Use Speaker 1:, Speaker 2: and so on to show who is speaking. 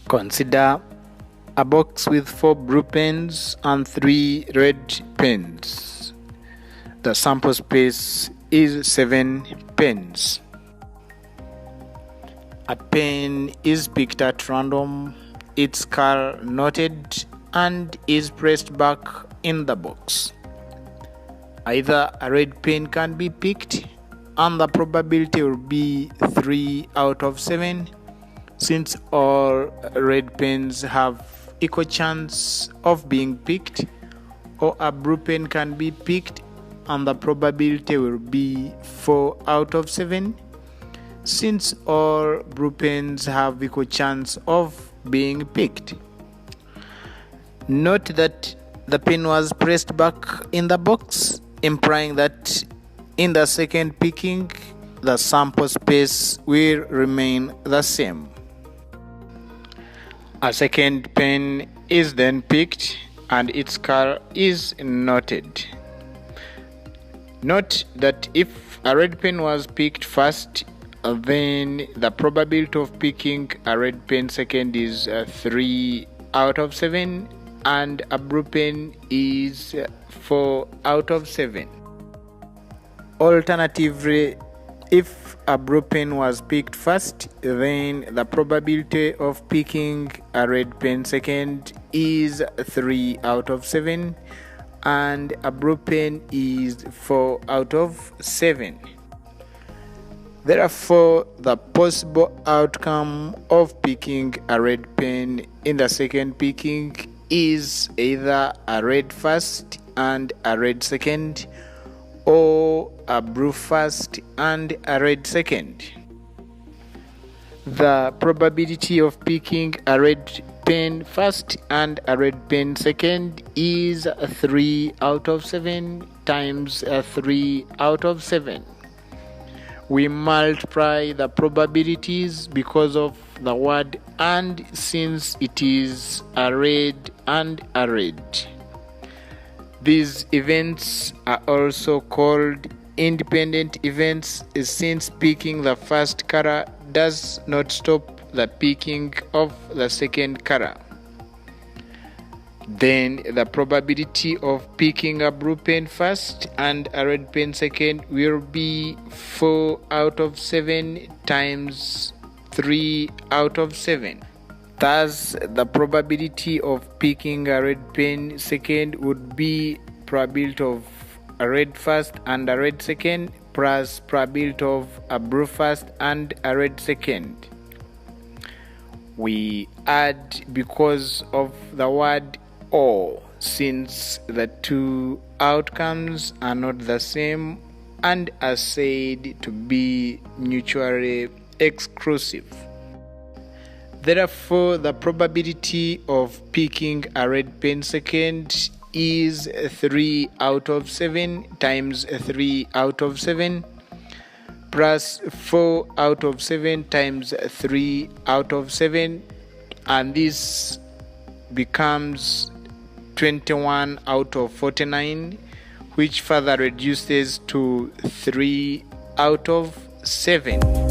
Speaker 1: Consider a box with 4 blue pens and 3 red pens. The sample space is 7 pens. A pen is picked at random, its color noted, and is pressed back in the box. Either a red pen can be picked, and the probability will be 3 out of 7, since all red pens have equal chance of being picked, or a blue pen can be picked and the probability will be 4 out of 7, since all blue pens have equal chance of being picked. Note that the pen was pressed back in the box, implying that in the second picking, the sample space will remain the same. A second pen is then picked and its color is noted. Note that if a red pen was picked first, then the probability of picking a red pen second is 3 out of 7 and a blue pen is 4 out of 7. Alternatively, if a blue pen was picked first, then the probability of picking a red pen second is 3 out of 7 and a blue pen is 4 out of 7. Therefore, the possible outcome of picking a red pen in the second picking is either a red first and a red second, or a blue first and a red second. The probability of picking a red pen first and a red pen second is 3 out of 7 times 3 out of 7. We multiply the probabilities because of the word "and" since it is a red and a red. These events are also called independent events since picking the first color does not stop the picking of the second color. Then the probability of picking a blue pen first and a red pen second will be 4 out of 7 times 3 out of 7. Thus, the probability of picking a red pen second would be probability of a red first and a red second plus probability of a blue first and a red second. We add because of the word "or" since the two outcomes are not the same and are said to be mutually exclusive. Therefore, the probability of picking a red pen second is 3 out of 7 times 3 out of 7 plus 4 out of 7 times 3 out of 7, and this becomes 21 out of 49, which further reduces to 3 out of 7.